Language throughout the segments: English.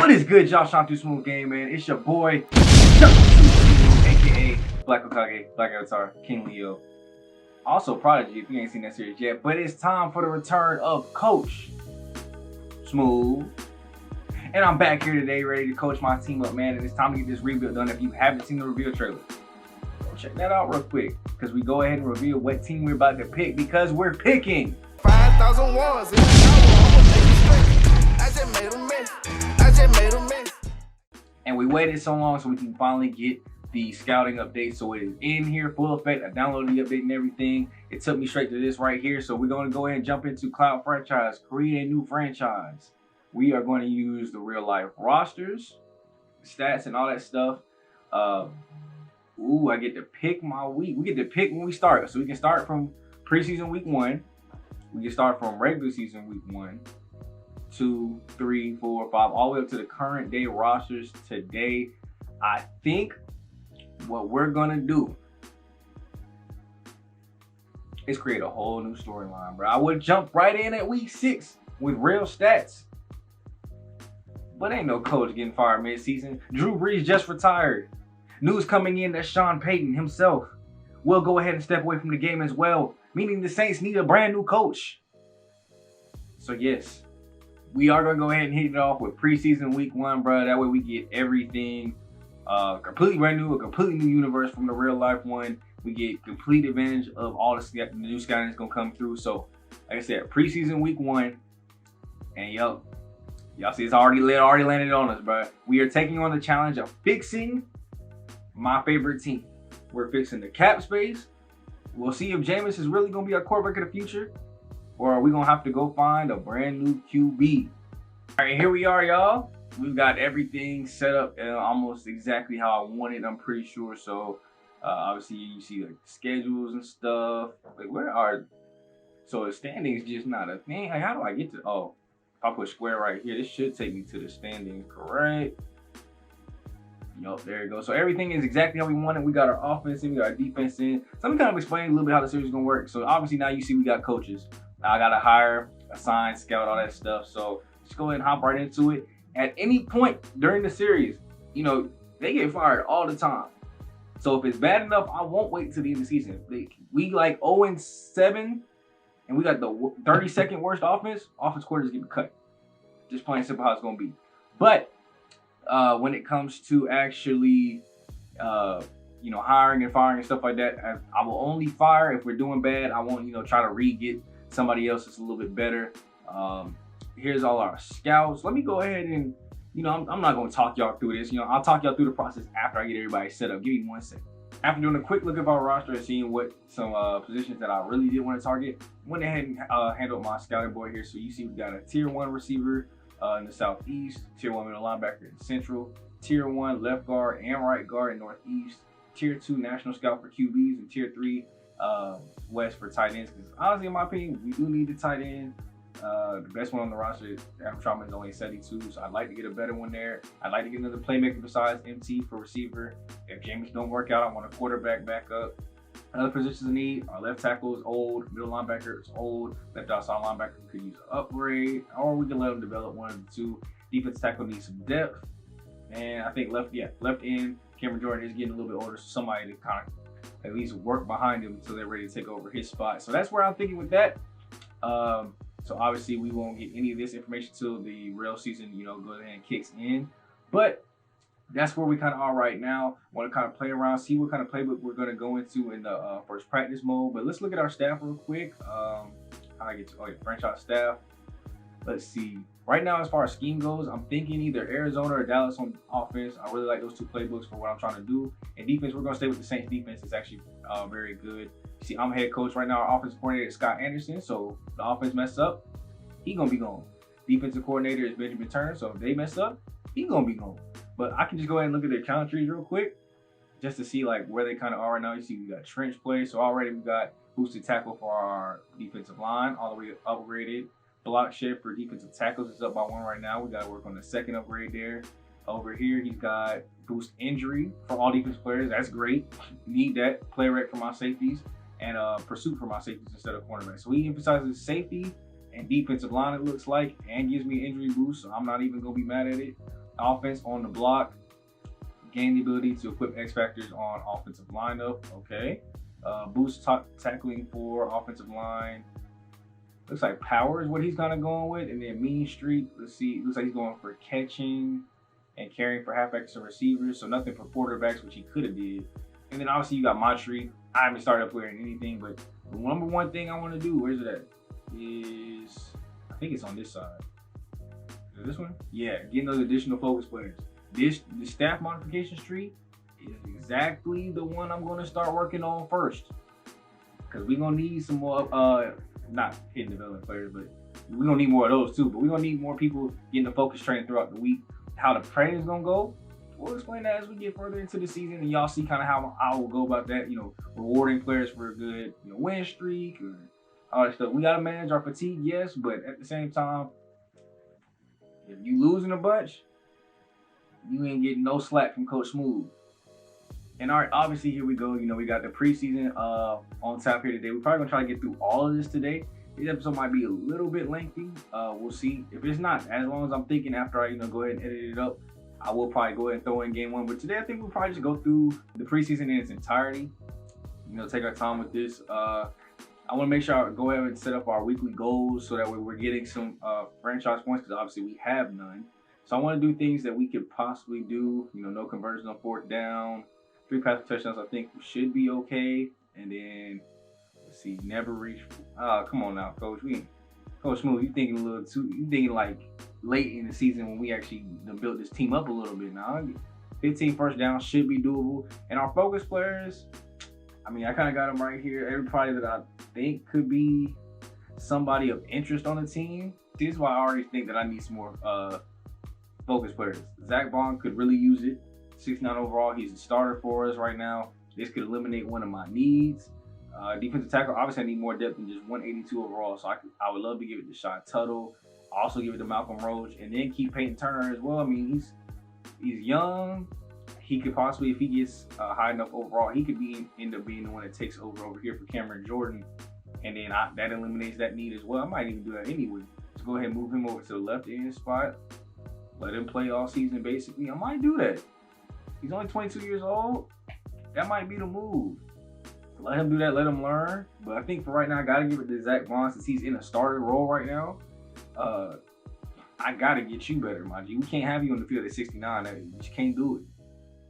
What is good, y'all? Sean Too Smooth Game, man. It's your boy, aka Black Okage, Black Avatar, King Leo. Also Prodigy, if you ain't seen that series yet. But it's time for the return of Coach Smooth. And I'm back here today ready to coach my team up, man. And it's time to get this rebuild done. If you haven't seen the reveal trailer, go check that out real quick. Because we go ahead and reveal what team we're about to pick. Because we're picking 5,000 ones in the hour. I just made a mess. And we waited so long so we can finally get the scouting update. So it is in here, full effect. I downloaded the update and everything. It took me straight to this right here. So we're going to go ahead and jump into Cloud Franchise, create a new franchise. We are going to use the real life rosters, stats, and all that stuff. I get to pick my week. We get to pick when we start. So we can start from preseason week 1. We can start from regular season week 1. 2, 3, 4, 5, all the way up to the current day rosters today. I think what we're gonna do is create a whole new storyline, bro. I would jump right in at week 6 with real stats, but ain't no coach getting fired mid-season. Drew Brees just retired. News coming in that Sean Payton himself will go ahead and step away from the game as well, meaning the Saints need a brand new coach. So yes, we are going to go ahead and hit it off with preseason week 1, bro. That way we get everything completely brand new, a completely new universe from the real life one. We get complete advantage of all the new scouting that's going to come through. So, like I said, preseason week 1. And y'all see it's already landed on us, bro. We are taking on the challenge of fixing my favorite team. We're fixing the cap space. We'll see if Jameis is really going to be our quarterback of the future, or are we going to have to go find a brand new QB? All right, here we are, y'all. We've got everything set up almost exactly how I wanted, I'm pretty sure. So, obviously, you see like schedules and stuff. Like, so the standings just not a thing. Like, how do I get to, if I put square right here, this should take me to the standings, correct? Yup, there you go. So everything is exactly how we want it. We got our offense in, we got our defense in. So let me kind of explain a little bit how the series is going to work. So obviously now you see we got coaches. I got to hire, assign, scout, all that stuff. So just go ahead and hop right into it. At any point during the series, they get fired all the time. So if it's bad enough, I won't wait till the end of the season. We like 0-7, and we got the 32nd worst offense. Offense quarters getting cut. Just plain simple how it's going to be. But when it comes to actually, hiring and firing and stuff like that, I will only fire if we're doing bad. I won't, try to re-get somebody else that's a little bit better. Here's all our scouts. Let me go ahead and, I'm not going to talk y'all through this. I'll talk y'all through the process after I get everybody set up. Give me 1 second. After doing a quick look at our roster and seeing what some positions that I really did want to target, went ahead and handled my scouting board here. So you see we got a tier 1 receiver in the southeast, tier 1 middle linebacker in central, tier 1 left guard and right guard in northeast, tier 2 national scout for QBs, and tier 3 west for tight ends. Because honestly, in my opinion, we do need the tight end. The best one on the roster is Adam Trautman is only 72, so I'd like to get a better one there. I'd like to get another playmaker besides MT for receiver. If James don't work out, I want a quarterback backup. Another positions in need, our left tackle is old, middle linebacker is old, left outside linebacker could use an upgrade, or we can let them develop one of the two. Defense tackle needs some depth, and I think left end, Cameron Jordan is getting a little bit older, so somebody to kind of at least work behind him until they're ready to take over his spot. So that's where I'm thinking with that. So obviously we won't get any of this information till the real season, goes ahead and kicks in. But that's where we kind of are right now. Want to kind of play around, see what kind of playbook we're going to go into in the first practice mode. But let's look at our staff real quick. How I get to franchise staff. Let's see. Right now, as far as scheme goes, I'm thinking either Arizona or Dallas on offense. I really like those two playbooks for what I'm trying to do. And defense, we're going to stay with the Saints defense. It's actually very good. You see, I'm head coach right now. Our offensive coordinator is Scott Anderson. So if the offense mess up, he going to be gone. Defensive coordinator is Benjamin Turner. So if they mess up, he going to be gone. But I can just go ahead and look at their talent trees real quick just to see like where they kind of are right now. You see we got trench play. So already we got boosted tackle for our defensive line, all the way upgraded. Block shed for defensive tackles is up by 1 right now. We got to work on the second upgrade there. Over here, he's got boost injury for all defense players. That's great. Need that. Play rec for my safeties and pursuit for my safeties instead of cornerback. So he emphasizes safety and defensive line, it looks like, and gives me an injury boost. So I'm not even going to be mad at it. Offense on the block. Gain the ability to equip X factors on offensive lineup. Okay. Boost tackling for offensive line. Looks like power is what he's kind of going with. And then mean streak. Let's see. Looks like he's going for catching and carrying for halfbacks and receivers. So nothing for quarterbacks, which he could have did. And then obviously you got Montreal. I haven't started up wearing anything, but the number one thing I want to do, where's it at? Is I think it's on this side. Is it this one? Yeah, getting those additional focus players. The staff modification tree is exactly the one I'm going to start working on first, because we're going to need some more not hidden development players, but we're going to need more of those too. But we're going to need more people getting the focus training throughout the week. How the training is going to go, we'll explain that as we get further into the season, and y'all see kind of how I will go about that, rewarding players for a good win streak or all that stuff. We got to manage our fatigue, yes, but at the same time, if you losing a bunch, you ain't getting no slack from Coach Smooth. And all right, obviously here we go. We got the preseason on tap here today. We're probably gonna try to get through all of this today. This episode might be a little bit lengthy. We'll see. If it's not, as long as I'm thinking after I go ahead and edit it up, I will probably go ahead and throw in game one. But today I think we'll probably just go through the preseason in its entirety. Take our time with this. I want to make sure I go ahead and set up our weekly goals so that way we're getting some franchise points, because obviously we have none. So I want to do things that we could possibly do. No conversions on fourth down, 3 passing touchdowns. I think should be okay. And then let's see, never reach. Come on now, Coach. Coach Smooth, you thinking a little too? You thinking like late in the season when we actually built this team up a little bit now. 15 first down should be doable. And our focus players, I kind of got them right here. Everybody that I think could be somebody of interest on the team. This is why I already think that I need some more focus players. Zach Bond could really use it. 69 overall. He's a starter for us right now. This could eliminate one of my needs. Defensive tackle, obviously I need more depth than just 182 overall. So I would love to give it to Sean Tuttle. Also give it to Malcolm Roach, and then keep Peyton Turner as well. He's young. He could possibly, if he gets high enough overall, he could end up being the one that takes over here for Cameron Jordan. And then that eliminates that need as well. I might even do that anyway. So go ahead and move him over to the left end spot. Let him play all season, basically. I might do that. He's only 22 years old. That might be the move. Let him do that. Let him learn. But I think for right now, I got to give it to Zach Bond since he's in a starter role right now. I got to get you better, my G. We can't have you on the field at 69. You just can't do it.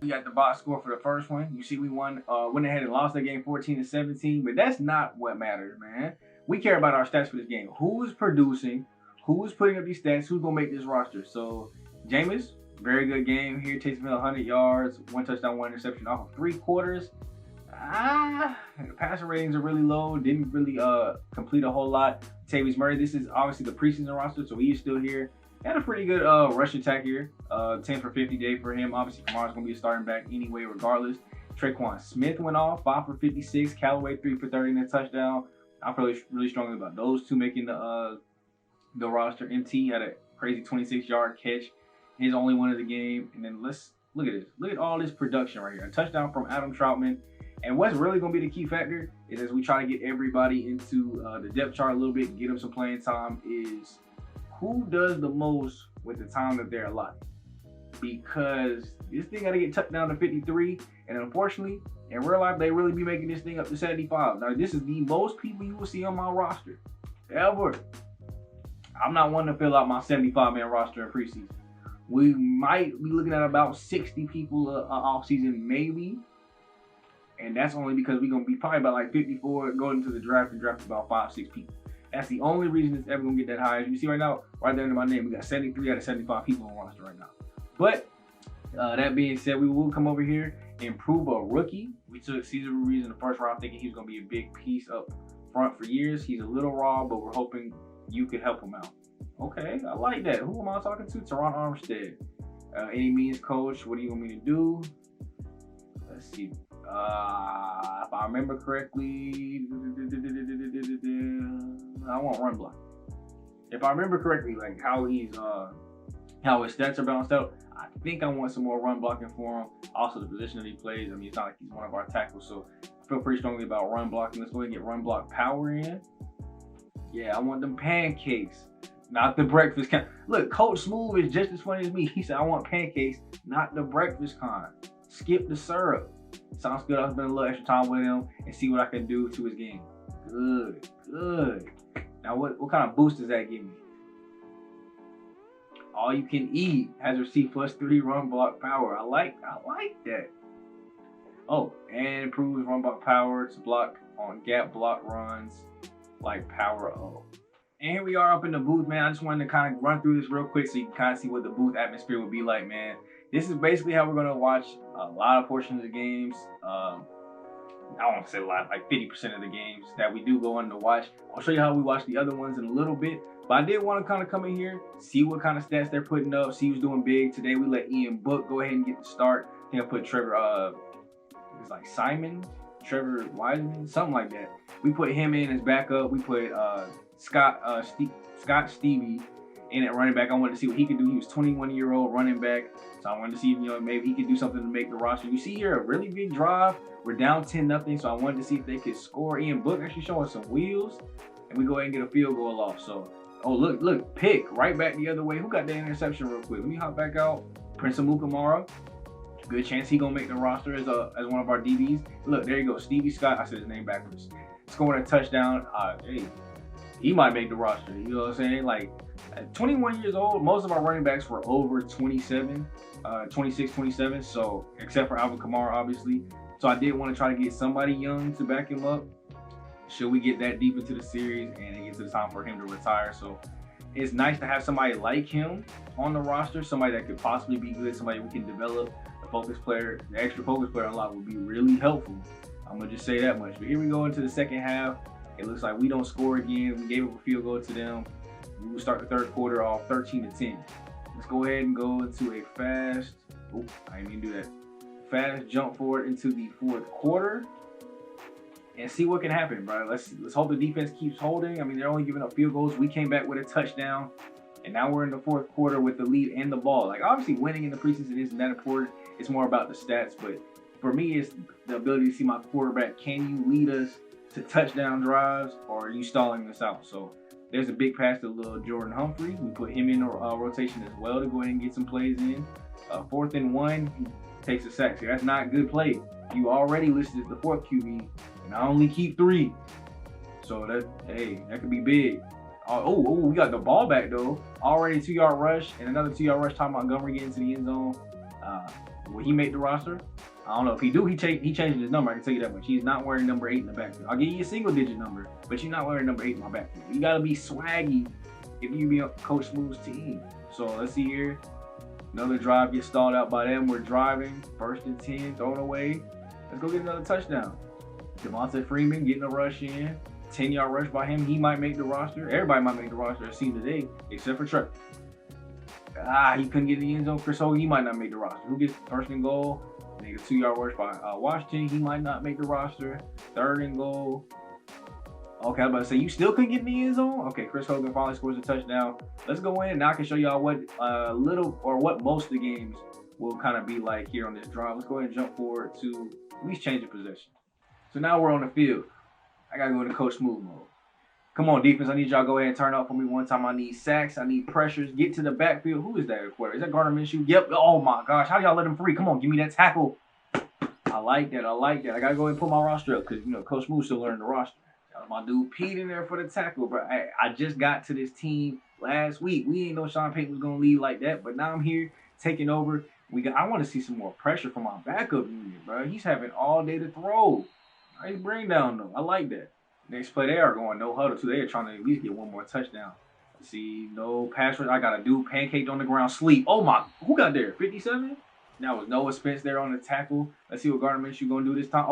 We got the box score for the first one. You see we went ahead and lost that game 14-17. But that's not what matters, man. We care about our stats for this game. Who is producing? Who is putting up these stats? Who's going to make this roster? So, Jameis, very good game here. Takes him 100 yards, 1 touchdown, 1 interception off of 3 quarters. The passer ratings are really low. Didn't really complete a whole lot. Tavius Murray, this is obviously the preseason roster, so he is still here. Had a pretty good rush attack here. 10 for 50 day for him. Obviously, Kamara's going to be a starting back anyway, regardless. Traquan Smith went off, 5 for 56. Callaway, 3 for 30 and a touchdown. I feel really strongly about those two making the roster. MT had a crazy 26-yard catch. His only one of the game. And then let's look at this. Look at all this production right here. A touchdown from Adam Troutman. And what's really going to be the key factor is, as we try to get everybody into the depth chart a little bit, get them some playing time, is who does the most with the time that they're allotted. Because this thing got to get tucked down to 53. And unfortunately, in real life, they really be making this thing up to 75. Now, this is the most people you will see on my roster ever. I'm not one to fill out my 75-man roster in preseason. We might be looking at about 60 people off season, maybe. And that's only because we're going to be probably about like 54 going into the draft and draft about 5-6 people. That's the only reason it's ever going to get that high. As you see right now, right there under my name, we got 73 out of 75 people on roster right now. But that being said, we will come over here and improve a rookie. We took Cesar Ruiz in the first round, thinking he was going to be a big piece up front for years. He's a little raw, but we're hoping you could help him out. Okay, I like that. Who am I talking to? Teron Armstead. Any means, coach, what do you want me to do? Let's see. If I remember correctly, I want run block. If I remember correctly, like how his stats are balanced out, I think I want some more run blocking for him. Also, the position that he plays. It's not like he's one of our tackles, so I feel pretty strongly about run blocking. Let's go ahead and get run block power in. Yeah, I want them pancakes. Not the breakfast kind. Look, Coach Smooth is just as funny as me. He said, I want pancakes, not the breakfast kind. Skip the syrup. Sounds good. I'll spend a little extra time with him and see what I can do to his game. Good, good. Now, what kind of boost does that give me? All you can eat has received +3 run block power. I like that. Oh, and improves run block power to block on gap block runs like power O. And here we are up in the booth, man. I just wanted to kind of run through this real quick so you can kind of see what the booth atmosphere would be like, man. This is basically how we're gonna watch a lot of portions of the games. I don't want to say a lot, like 50% of the games that we do go on to watch. I'll show you how we watch the other ones in a little bit. But I did want to kind of come in here, see what kind of stats they're putting up, see who's doing big. Today we let Ian Book go ahead and get the start. I think I put Trevor, it's like Simon, Trevor Wiseman, something like that. We put him in as backup. We put Scott Stevie in at running back. I wanted to see what he could do. He was 21-year-old running back. So I wanted to see if, maybe he could do something to make the roster. You see here a really big drive. We're down 10-0, so I wanted to see if they could score. Ian Book actually showing some wheels, and we go ahead and get a field goal off. So, oh, look, pick right back the other way. Who got that interception real quick? Let me hop back out. Prince Amukamara. Good chance he gonna make the roster as one of our DBs. Look, there you go, Stevie Scott. I said his name backwards. Scoring a touchdown. Hey, he might make the roster. You know what I'm saying? Like, at 21 years old, most of our running backs were over 26, 27. So, except for Alvin Kamara, obviously. So I did want to try to get somebody young to back him up. Should we get that deep into the series and it gets to the time for him to retire? So it's nice to have somebody like him on the roster, somebody that could possibly be good, somebody we can develop. The extra focus player unlock would be really helpful. I'm gonna just say that much. But here we go into the second half. It looks like we don't score again. We gave up a field goal to them. We will start the third quarter off 13-10. Let's go ahead and go into a fast. Oh, I didn't even do that. Fast jump forward into the fourth quarter and see what can happen, bro. Let's hope the defense keeps holding. I mean, they're only giving up field goals. We came back with a touchdown, and now we're in the fourth quarter with the lead and the ball. Like, obviously, winning in the preseason isn't that important. It's more about the stats, but for me, it's the ability to see my quarterback. Can you lead us to touchdown drives, or are you stalling us out? So there's a big pass to little Jordan Humphrey. We put him in rotation as well to go ahead and get some plays in. 4th and 1, he takes a sack. So that's not good play. You already listed as the 4th QB, and I only keep 3. So that could be big. We got the ball back though. Already 2-yard rush and another 2-yard rush. Tom Montgomery getting to the end zone. Will he make the roster? I don't know. If he do, he changed his number. I can tell you that much. He's not wearing number 8 in the backfield. I'll give you a single-digit number, but you're not wearing number 8 in my backfield. You got to be swaggy if you be on Coach Smooth's team. So let's see here. Another drive gets stalled out by them. We're driving. 1st and 10, thrown away. Let's go get another touchdown. Devontae Freeman getting a rush in. 10-yard rush by him. He might make the roster. Everybody might make the roster, it seems today, except for Trevor. He couldn't get in the end zone. Chris Hogan, he might not make the roster. Who gets 1st and goal? Make a 2-yard rush by Washington. He might not make the roster. 3rd and goal. Okay, I was about to say, you still couldn't get in the end zone? Okay, Chris Hogan finally scores a touchdown. Let's go in. Now I can show y'all what what most of the games will kind of be like here on this drive. Let's go ahead and jump forward to at least change of possession. So now we're on the field. I got to go into Coach Smooth mode. Come on, defense. I need y'all to go ahead and turn up for me one time. I need sacks. I need pressures. Get to the backfield. Who is that quarter? Is that Gardner Minshew? Yep. Oh, my gosh. How y'all let him free? Come on. Give me that tackle. I like that. I got to go ahead and put my roster up because, Coach Smooth still learning the roster. Got my dude Pete in there for the tackle, bro. I just got to this team last week. We ain't know Sean Payton was going to lead like that, but now I'm here taking over. I want to see some more pressure from my backup unit, bro. He's having all day to throw. Nice bring down, though. I like that. Next play, they are going no huddle, too. They are trying to at least get one more touchdown. See, no pass rush. I got a dude pancaked on the ground, sleep. Oh, my. Who got there? 57? That was Noah Spence there on the tackle. Let's see what Gardner Minshew going to do this time.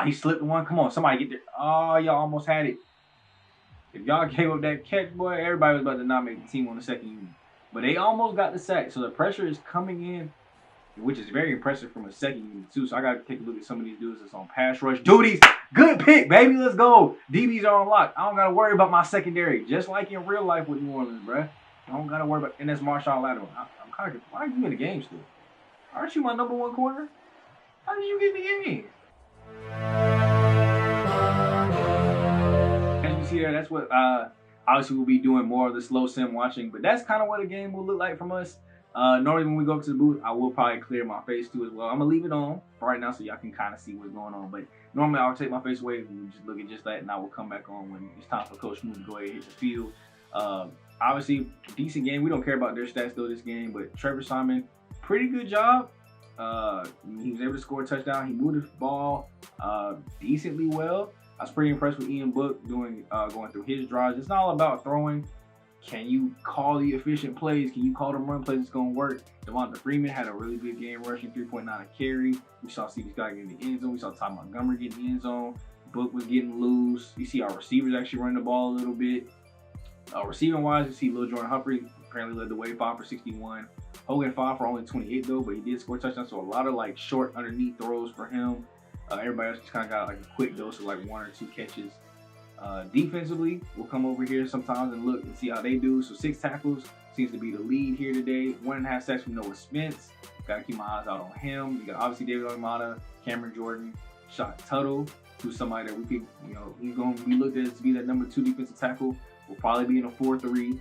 He slipped one. Come on, somebody get there. Oh, y'all almost had it. If y'all gave up that catch, boy, everybody was about to not make the team on the second unit. But they almost got the sack, so the pressure is coming in, which is very impressive from a second unit, too. So I got to take a look at some of these dudes that's on pass rush duties. Good pick, baby. Let's go. DBs are on lock. I don't got to worry about my secondary, just like in real life with New Orleans, bruh. I don't got to worry about, and that's Marshawn Lattimore. I'm kind of, why are you in the game still? Aren't you my number 1 corner? How did you get in the game? As you see there, that's what, I Obviously, we'll be doing more of the slow sim watching, but that's kind of what a game will look like from us. Normally, when we go up to the booth, I will probably clear my face too as well. I'm gonna leave it on for right now so y'all can kind of see what's going on. But normally, I'll take my face away and just look at just that, and I will come back on when it's time for Coach Moon to go ahead and hit the field. Obviously, decent game. We don't care about their stats though this game, but Trevor Simon, pretty good job. He was able to score a touchdown. He moved the ball decently well. I was pretty impressed with Ian Book going through his drives. It's not all about throwing. Can you call the efficient plays? Can you call the run plays that's going to work? Devonta Freeman had a really good game rushing, 3.9 a carry. We saw C.D. Scott get in the end zone. We saw Ty Montgomery get in the end zone. Book was getting loose. You see our receivers actually running the ball a little bit. Receiving wise, you see Lil Jordan Humphrey apparently led the way, 5 for 61. Hogan 5 for only 28 though, but he did score a touchdown. So a lot of like short underneath throws for him. Everybody else just kind of got like a quick dose of like 1 or 2 catches. Defensively, we'll come over here sometimes and look and see how they do. So 6 tackles seems to be the lead here today. 1.5 sacks from Noah Spence. Got to keep my eyes out on him. You got obviously David Onyemata, Cameron Jordan, Shot Tuttle, who's somebody that we could, he's going to be looked at to be that number 2 defensive tackle. Will probably be in a 4-3,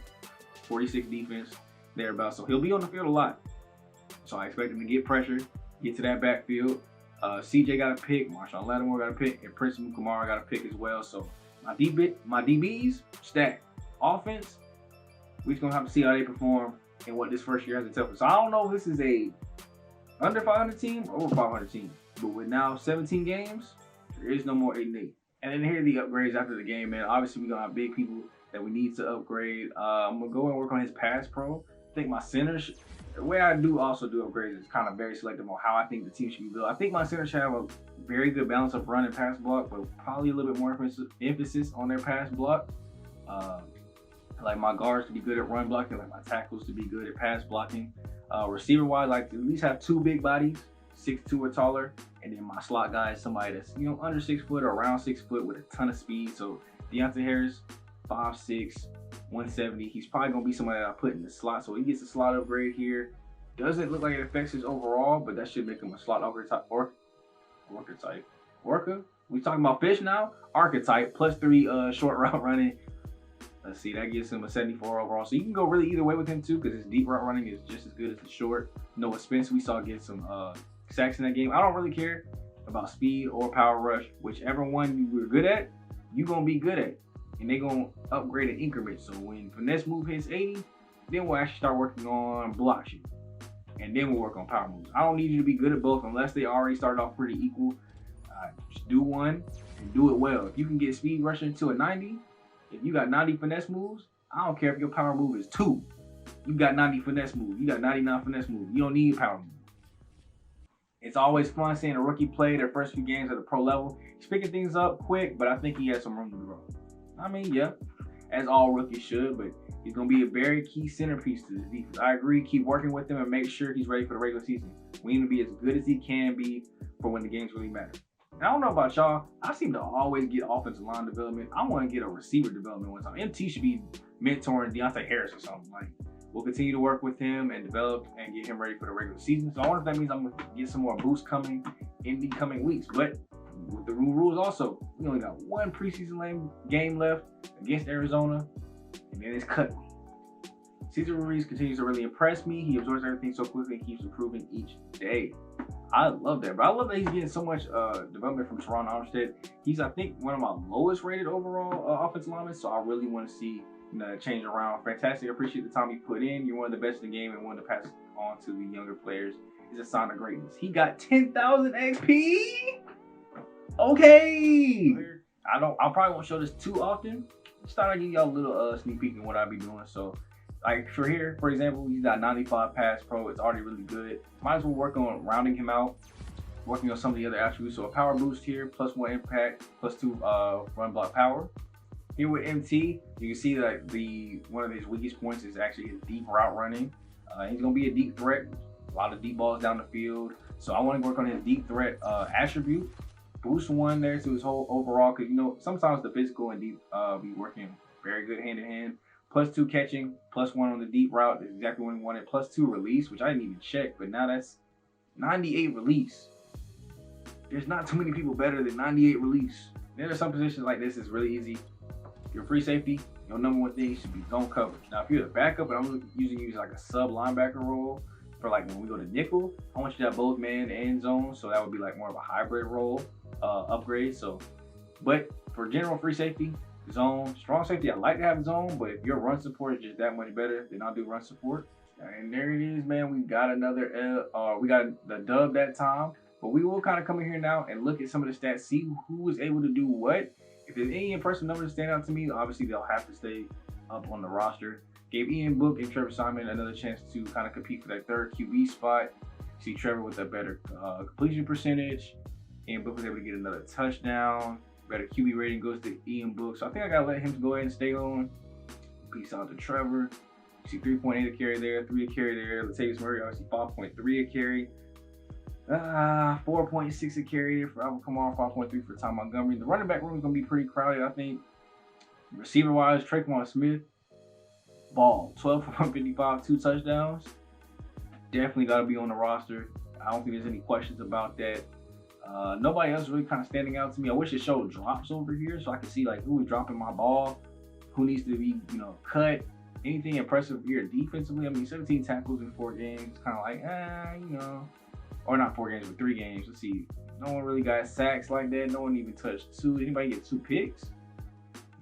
46 defense, thereabouts. So he'll be on the field a lot. So I expect him to get pressure, get to that backfield. CJ got a pick, Marshawn Lattimore got a pick, and Prince Mukamara got a pick as well. So my DBs stacked. Offense, we're just gonna have to see how they perform and what this first year has to tell us. So I don't know if this is a under 500 team or over 500 team, but with now 17 games, there is no more 8-8. And then here are the upgrades after the game, man. Obviously, we're gonna have big people that we need to upgrade. I'm gonna go and work on his pass pro. I think my centers, the way I do also do upgrades is kind of very selective on how I think the team should be built. I think my centers should have a very good balance of run and pass block, but probably a little bit more emphasis on their pass block. Like my guards to be good at run blocking, like my tackles to be good at pass blocking. Receiver wise, like to at least have 2 big bodies, 6'2" or taller, and then my slot guy is somebody that's under 6 foot or around 6 foot with a ton of speed. So Deontay Harris, 5'6", 170. He's probably gonna be somebody that I put in the slot, so he gets a slot upgrade here. Doesn't look like it affects his overall, but that should make him a slot archetype. Orca? We talking about fish now? Archetype plus 3 short route running. Let's see, that gives him a 74 overall. So you can go really either way with him too, because his deep route running is just as good as the short. Noah Spence, we saw get some sacks in that game. I don't really care about speed or power rush. Whichever one you were good at, you're gonna be good at. And they're gonna upgrade in increments. So when finesse move hits 80, then we'll actually start working on block shit. And then we'll work on power moves. I don't need you to be good at both unless they already started off pretty equal. Just do one and do it well. If you can get speed rushing to a 90, if you got 90 finesse moves, I don't care if your power move is 2. You got 90 finesse moves. You got 99 finesse moves. You don't need power move. It's always fun seeing a rookie play their first few games at the pro level. He's picking things up quick, but I think he has some room to grow. I mean, yeah, as all rookies should, but he's going to be a very key centerpiece to this defense. I agree, keep working with him and make sure he's ready for the regular season. We need to be as good as he can be for when the games really matter. And I don't know about y'all, I seem to always get offensive line development. I want to get a receiver development one time. MT should be mentoring Deontay Harris or something. Like, we'll continue to work with him and develop and get him ready for the regular season. So I wonder if that means I'm going to get some more boosts coming in the coming weeks. But with the rules also, we only got 1 preseason game left against Arizona, and then it's cut. Cesar Ruiz continues to really impress me. He absorbs everything so quickly and keeps improving each day. I love that, bro. I love that he's getting so much development from Teron Armstead. He's, I think, one of my lowest rated overall offensive linemen, so I really want to see change around. Fantastic. I appreciate the time you put in. You're one of the best in the game and one to pass on to the younger players. Is a sign of greatness. He got 10,000 XP. Okay. I probably won't show this too often. Just thought I'd give y'all a little sneak peek in what I'll be doing. So, like for here, for example, he's got 95 pass pro. It's already really good. Might as well work on rounding him out, working on some of the other attributes. So a power boost here, plus 1 impact, plus 2 run block power. Here with MT, you can see that one of his weakest points is actually his deep route running. He's gonna be a deep threat. A lot of deep balls down the field. So I want to work on his deep threat attribute. Boost 1 there to his whole overall, because sometimes the physical and deep be working very good hand in hand. Plus 2 catching, plus 1 on the deep route is exactly what he wanted. Plus 2 release, which I didn't even check, but now that's 98 release. There's not too many people better than 98 release. There are some positions like this is really easy. your free safety, your number one thing should be zone coverage. Now, if you're the backup, and I'm usually using like a sub linebacker role for like when we go to nickel, I want you to have both man and zone, so that would be like more of a hybrid role upgrade. So, but for general free safety, zone, strong safety, I like to have zone, but if your run support is just that much better, then I'll do run support. And there it is, man. We got another we got the dub that time. But we will kind of come in here now and look at some of the stats, see who was able to do what. If there's any in-person numbers that stand out to me, obviously they'll have to stay up on the roster. Gave Ian Book and Trevor Simon another chance to kind of compete for that third QB spot. See Trevor with a better completion percentage. Ian Book was able to get another touchdown. Better QB rating goes to Ian Book. So I think I got to let him go ahead and stay on. Peace out to Trevor. You see 3.8 a carry there, 3 a carry there. Latavius Murray, obviously 5.3 a carry. 4.6 a carry for Alvin Kamara, 5.3 for Tom Montgomery. The running back room is going to be pretty crowded, I think. Receiver-wise, Tre'Quan Smith, ball, 12 for 155, 2 touchdowns. Definitely got to be on the roster. I don't think there's any questions about that. Nobody else really kind of standing out to me. I wish it showed drops over here so I could see like who is dropping my ball, who needs to be, cut. Anything impressive here defensively? I mean, 17 tackles in 4 games. Kind of like, or not 4 games, but 3 games. Let's see. No one really got sacks like that. No one even touched 2. Anybody get 2 picks?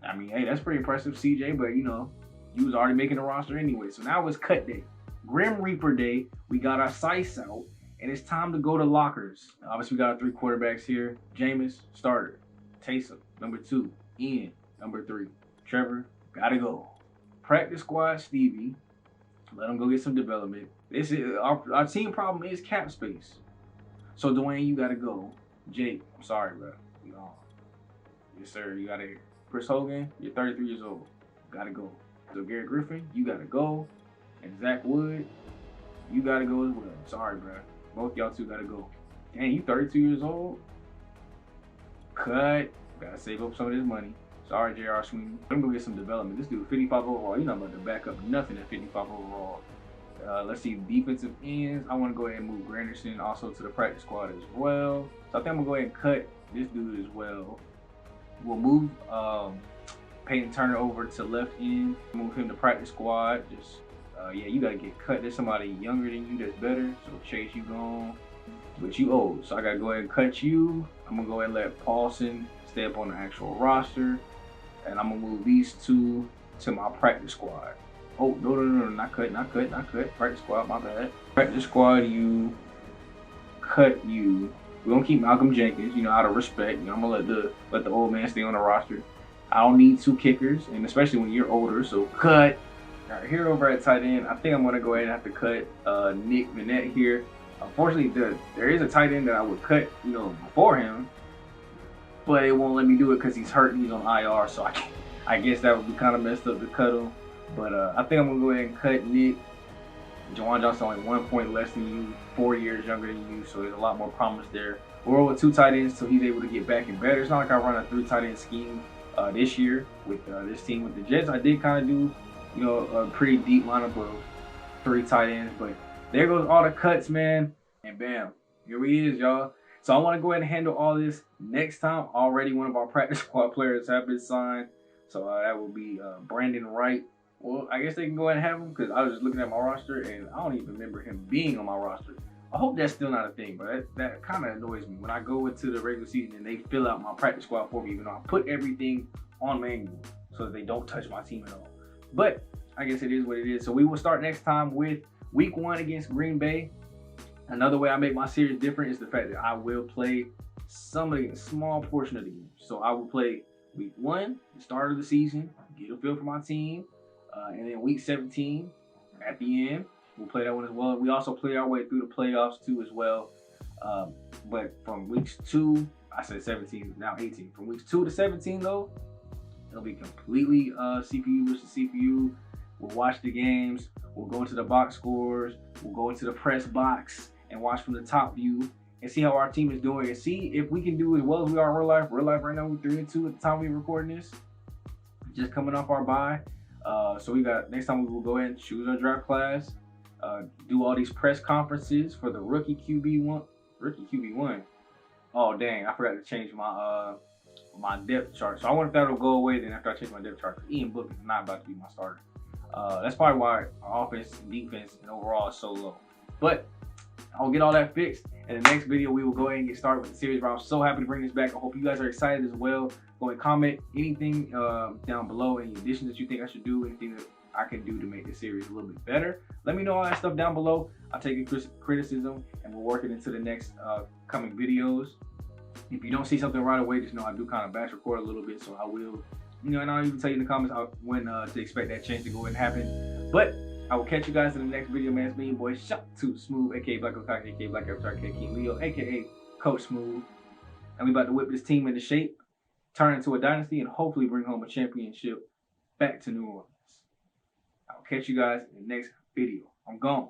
I mean, hey, that's pretty impressive, CJ. But, you was already making the roster anyway. So now it's cut day. Grim Reaper day. We got our sights out. And it's time to go to lockers. Obviously, we got our 3 quarterbacks here. Jameis, starter. Taysom, number 2. Ian, number 3. Trevor, gotta go. Practice squad, Stevie. Let him go get some development. This is our team problem is cap space. So Dwayne, you gotta go. Jake, I'm sorry, bro. You gone. Yes, sir. You gotta hear. Chris Hogan, you're 33 years old. Gotta go. So Gary Griffin, you gotta go. And Zach Wood, you gotta go as well. Sorry, bro. Both y'all two gotta go. Dang, you 32 years old? Cut. Gotta save up some of this money. Sorry, J.R. Sweeney. I'm gonna get some development. This dude, 55 overall. You're not about to back up nothing at 55 overall. Let's see, defensive ends. I want to go ahead and move Granderson also to the practice squad as well. So I think I'm gonna go ahead and cut this dude as well. We'll move Peyton Turner over to left end. Move him to practice squad. Just yeah, you gotta get cut. There's somebody younger than you that's better. So Chase, you gone, but you old. So I gotta go ahead and cut you. I'm gonna go ahead and let Paulson stay up on the actual roster. And I'm gonna move these 2 to my practice squad. Oh, no, not cut. Practice squad, my bad. Practice squad, you, cut you. We're gonna keep Malcolm Jenkins, out of respect. I'm gonna let the old man stay on the roster. I don't need 2 kickers, and especially when you're older, so cut. All right, here over at tight end, I think I'm gonna go ahead and have to cut Nick Minette here. Unfortunately, there is a tight end that I would cut, before him. But it won't let me do it because he's hurt and he's on IR, so I guess that would be kind of messed up to cut him. But I think I'm going to go ahead and cut Nick. Jawan Johnson only 1 point less than you, 4 years younger than you, so there's a lot more promise there. We're with 2 tight ends, so he's able to get back and better. It's not like I run a 3 tight end scheme this year with this team. With the Jets, I did kind of do, a pretty deep lineup of 3 tight ends. But there goes all the cuts, man. And bam, here he is, y'all. So I want to go ahead and handle all this next time. Already one of our practice squad players have been signed. So that will be Brandon Wright. Well, I guess they can go ahead and have him because I was just looking at my roster and I don't even remember him being on my roster. I hope that's still not a thing, but that kind of annoys me when I go into the regular season and they fill out my practice squad for me, even though I put everything on manual so that they don't touch my team at all. But I guess it is what it is. So we will start next time with week 1 against Green Bay. Another way I make my series different is the fact that I will play a small portion of the game. So I will play week 1, the start of the season, get a feel for my team, and then week 17 at the end, we'll play that one as well. We also play our way through the playoffs too as well. But from weeks 2, I said 17, now 18. From weeks 2 to 17 though, it'll be completely CPU versus CPU. We'll watch the games. We'll go into the box scores. We'll go into the press box and watch from the top view and see how our team is doing and see if we can do as well as we are in real life. Real life right now, we're 3-2 at the time we're recording this. Just coming off our bye. So we got, next time we will go ahead and choose our draft class. Do all these press conferences for the rookie QB1. Oh dang, I forgot to change my my depth chart. So I wonder if that'll go away then after I change my depth chart. Ian Book is not about to be my starter. That's probably why our offense and defense and overall is so low. But I'll get all that fixed. In the next video, we will go ahead and get started with the series, bro. I'm so happy to bring this back. I hope you guys are excited as well. Go and comment anything down below, any additions that you think I should do, anything that I can do to make this series a little bit better. Let me know all that stuff down below. I'll take your criticism and we'll work it into the next coming videos. If you don't see something right away, just know I do kind of batch record a little bit, so I will, and I'll even tell you in the comments when to expect that change to go ahead and happen. But I will catch you guys in the next video, man. It's me, your boy, Shot to Smooth, aka Black Okaka, aka Black Avatar, aka King Leo, aka Coach Smooth. And we about to whip this team into shape, turn into a dynasty, and hopefully bring home a championship back to New Orleans. I'll catch you guys in the next video. I'm gone.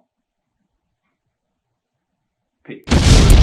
Peace.